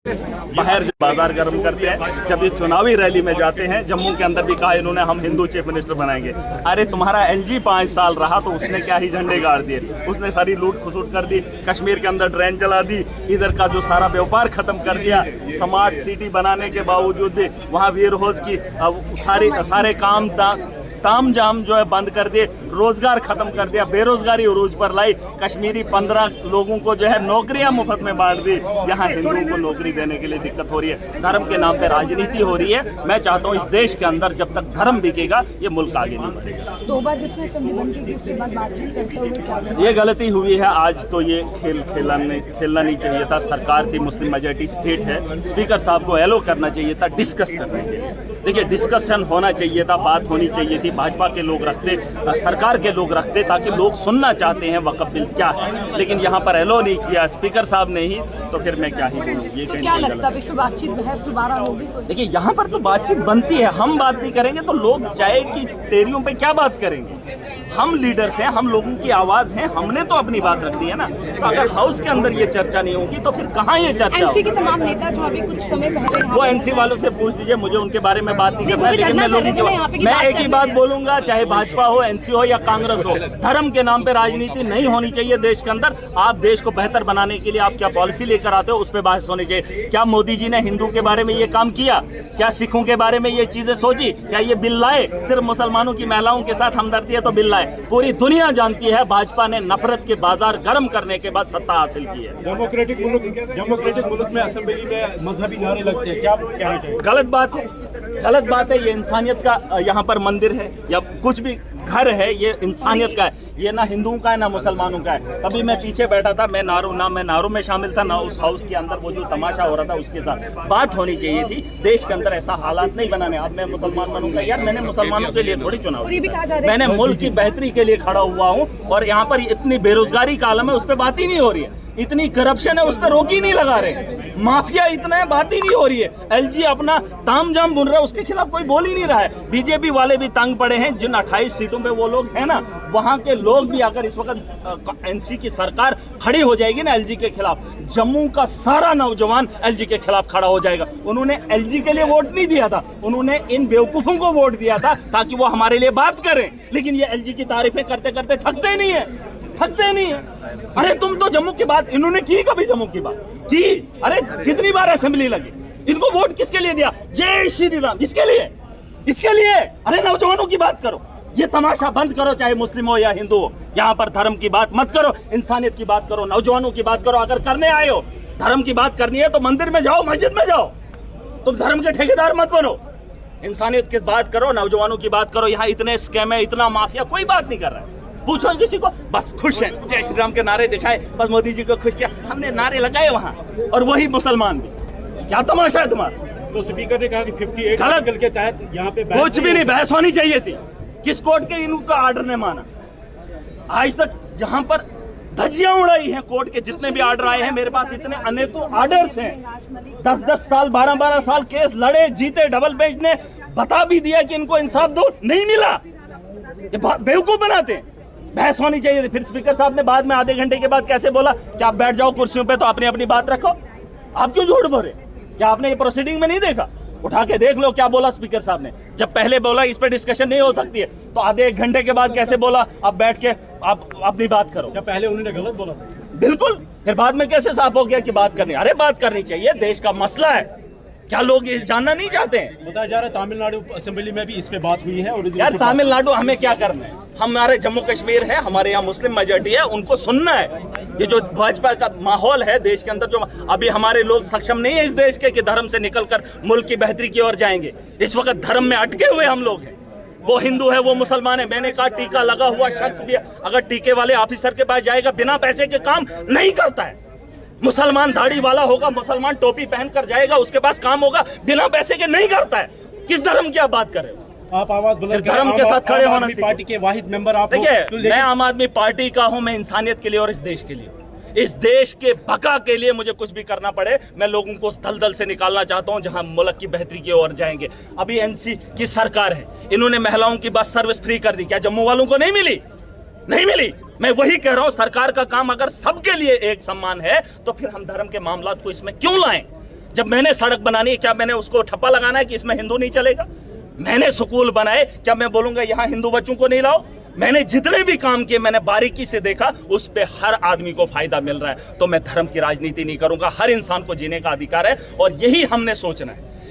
बाहर बाजार गर्म करते हैं। जब ये चुनावी रैली में जाते हैं, जम्मू के अंदर भी कहा इन्होंने हम हिंदू चीफ मिनिस्टर बनाएंगे। अरे तुम्हारा एलजी 5 साल रहा तो उसने क्या ही झंडे गाड़ दिए, उसने सारी लूट खसूट कर दी, कश्मीर के अंदर ड्रेन चला दी, इधर का जो सारा व्यापार खत्म कर दिया। स्मार्ट सिटी बनाने के बावजूद भी वहाँ वेयर हाउस की सारे काम तामझाम जो है बंद कर दिए, रोजगार खत्म कर दिया, बेरोजगारी उरूज पर लाई। कश्मीरी 15 लोगों को जो है नौकरियां मुफ्त में बांट दी। यहाँ हिंदुओं को नौकरी देने के लिए दिक्कत हो रही है। धर्म के नाम पे राजनीति हो रही है। मैं चाहता हूँ इस देश के अंदर जब तक धर्म बिकेगा ये मुल्क आगे नहीं बढ़ेगा। 2 बार जिसने संविधान की उसके बाद बातचीत करते हुए ये गलती हुई है। आज तो ये खेलना नहीं चाहिए था। सरकार थी, मुस्लिम मेजॉरिटी स्टेट है, स्पीकर साहब को एलो करना चाहिए था, डिस्कस करना चाहिए। देखिए डिस्कशन होना चाहिए था, बात होनी चाहिए थी। भाजपा के लोग रखते, सरकार के लोग रखते, ताकि लोग सुनना चाहते हैं वक्फ बिल क्या है। लेकिन यहाँ पर एलो नहीं किया स्पीकर साहब ने ही, तो फिर मैं क्या ही बोलूँ। ये तो क्या लगता है विश्व बातचीत बहस दोबारा होगी? देखिए यहाँ पर तो बातचीत बनती है। हम बात नहीं करेंगे तो लोग चाय की टेरियों पे क्या बात करेंगे। हम लीडर्स हैं, हम लोगों की आवाज है, हमने तो अपनी बात रखनी है ना। तो अगर हाउस के अंदर ये चर्चा नहीं होगी तो फिर कहाँ ये चर्चा होगी? एनसी के तमाम नेता जो अभी कुछ समय पहले, वो एनसी वालों से पूछ लीजिए, मुझे उनके बारे में बात नहीं करना है। लेकिन मैं लोगों की मैं एक ही बात बोलूंगा, चाहे भाजपा हो, एनसी हो या कांग्रेस हो, धर्म के नाम पे राजनीति नहीं होनी चाहिए देश के अंदर। आप देश को बेहतर बनाने के लिए आप क्या पॉलिसी लेकर आते हो, उस पर बहस होनी चाहिए। क्या मोदी जी ने हिंदू के बारे में ये काम किया? क्या सिखों के बारे में ये चीजें सोची? क्या ये बिल लाए? सिर्फ मुसलमानों की महिलाओं के साथ हमदर्दी है तो बिल लाए? पूरी दुनिया जानती है भाजपा ने नफरत के बाजार गर्म करने के बाद सत्ता हासिल की है। डेमोक्रेटिक मुल्क में असेंबली में मजहबी नारे लगते हैं, क्या कहना चाहिए? गलत बात है, गलत बात है। ये इंसानियत का यहाँ पर मंदिर है या कुछ भी घर है, ये इंसानियत का है। ये ना हिंदुओं का है ना मुसलमानों का है। तभी मैं पीछे बैठा था, मैं नारों में शामिल था, ना उस हाउस के अंदर वो जो तमाशा हो रहा था उसके साथ बात होनी चाहिए थी। देश के अंदर ऐसा हालात नहीं बनाने। अब मैं मुसलमान बनूंगा यार, मैंने मुसलमानों के लिए थोड़ी चुनाव, मैंने मुल्क की बेहतरी के लिए खड़ा हुआ हूँ। और यहाँ पर इतनी बेरोजगारी का आलम है, उस पर बात ही नहीं हो रही है। इतनी करप्शन है, उस पर रोक ही नहीं लगा रहे। माफिया इतना है, बात ही नहीं हो रही है। एलजी अपना तामझाम बुन रहा है, उसके खिलाफ कोई बोल ही नहीं रहा है। बीजेपी वाले भी तंग पड़े हैं। जिन 28 सीटों पे वो लोग हैं ना, वहां के लोग भी अगर इस वक्त एनसी की सरकार खड़ी हो जाएगी ना एलजी के खिलाफ, जम्मू का सारा नौजवान एलजी के खिलाफ खड़ा हो जाएगा। उन्होंने एलजी के लिए वोट नहीं दिया था, उन्होंने इन बेवकूफों को वोट दिया था ताकि वो हमारे लिए बात करें। लेकिन ये एलजी की तारीफें करते करते थकते नहीं है। अरे तुम तो जम्मू की बात, इन्होंने की कभी जम्मू की बात की? अरे कितनी बार असेंबली लगी, इनको वोट किसके लिए दिया? जय श्री राम, इसके लिए। अरे नौजवानों की बात करो, ये तमाशा बंद करो, चाहे मुस्लिम हो या हिंदू हो। यहाँ पर धर्म की बात मत करो, इंसानियत की बात करो, नौजवानों की बात करो। अगर करने आए हो, धर्म की बात करनी है तो मंदिर में जाओ, मस्जिद में जाओ। तुम धर्म के ठेकेदार मत बनो, इंसानियत की बात करो, नौजवानों की बात करो। यहाँ इतने स्कैम है, इतना माफिया, कोई बात नहीं कर रहा है। पूछो किसी को, बस खुश हैं, जय श्री राम के नारे दिखाए, बस मोदी जी को खुश किया, हमने नारे लगाए वहां, और वही मुसलमान भी। क्या तमाशा है तुम्हारा? तो स्पीकर ने कहा कि 58 गलत बिल के तहत यहाँ पे कुछ भी नहीं, बहस होनी चाहिए थी। किस कोर्ट के इनका ऑर्डर ने माना? आज तक यहाँ पर धज्जियां उड़ाई हैं कोर्ट के जितने भी ऑर्डर आए हैं। मेरे पास इतने अनेकों ऑर्डर्स हैं। 10-10 साल 12-12 साल केस लड़े, जीते। डबल बेंच ने बता भी दिया कि इनको इंसाफ दो, नहीं मिला। ये बेवकूफ बनाते हैं। बहस होनी चाहिए थी। फिर स्पीकर साहब ने बाद में आधे घंटे के बाद कैसे बोला कि आप बैठ जाओ कुर्सियों पे, तो अपनी बात रखो। आप क्यों झूठ बोल रहे? क्या आपने ये प्रोसीडिंग में नहीं देखा? उठा के देख लो क्या बोला स्पीकर साहब ने। जब पहले बोला इस पे डिस्कशन नहीं हो सकती है, तो आधे 1 घंटे के बाद कैसे बोला आप बैठ के आप अपनी बात करो? क्या पहले उन्होंने गलत बोला था? बिल्कुल। फिर बाद में कैसे साफ हो गया कि बात करनी? अरे बात करनी चाहिए, देश का मसला है। क्या लोग ये जानना नहीं चाहते हैं? बताया जा रहा है तमिलनाडु असेंबली में भी इस पे बात हुई है। और यार तमिलनाडु हमें क्या करना है? हमारे जम्मू कश्मीर है, हमारे यहाँ मुस्लिम मेजॉरिटी है, उनको सुनना है। ये जो भाजपा का माहौल है देश के अंदर, जो अभी हमारे लोग सक्षम नहीं है इस देश के कि धर्म से निकलकर मुल्क की बेहतरी की ओर जाएंगे। इस वक्त धर्म में अटके हुए हम लोग हैं। वो हिंदू है, वो मुसलमान है। मैंने कहा टीका लगा हुआ शख्स भी अगर टीके वाले ऑफिसर के पास जाएगा, बिना पैसे के काम नहीं करता है। मुसलमान दाढ़ी वाला होगा, मुसलमान टोपी पहन कर जाएगा, उसके पास काम होगा, बिना पैसे के नहीं करता है। किस धर्म की आप बात कर रहे हो? आप आवाज बुलंद धर्म के साथ खड़े होना पार्टी के वाहिद मेंबर आप। देखिए मैं आम आदमी पार्टी का हूं, मैं इंसानियत के लिए और इस देश के लिए, इस देश के बका के लिए मुझे कुछ भी करना पड़े, मैं लोगों को उस दलदल से निकालना चाहता हूं जहां मुल्क की बेहतरी की ओर जाएंगे। अभी एनसी की सरकार है, इन्होंने महिलाओं की बस सर्विस फ्री कर दी। क्या जम्मू वालों को नहीं मिली? नहीं मिली। मैं वही कह रहा हूं, सरकार का काम अगर सबके लिए एक सम्मान है तो फिर हम धर्म के मामलात को इसमें क्यों लाएं? जब मैंने सड़क बनानी है, क्या मैंने उसको ठप्पा लगाना है कि इसमें हिंदू नहीं चलेगा? मैंने स्कूल बनाए, क्या मैं बोलूंगा यहाँ हिंदू बच्चों को नहीं लाओ? मैंने जितने भी काम किए, मैंने बारीकी से देखा, उस पे हर आदमी को फायदा मिल रहा है। तो मैं धर्म की राजनीति नहीं करूंगा। हर इंसान को जीने का अधिकार है और यही हमने सोचना है।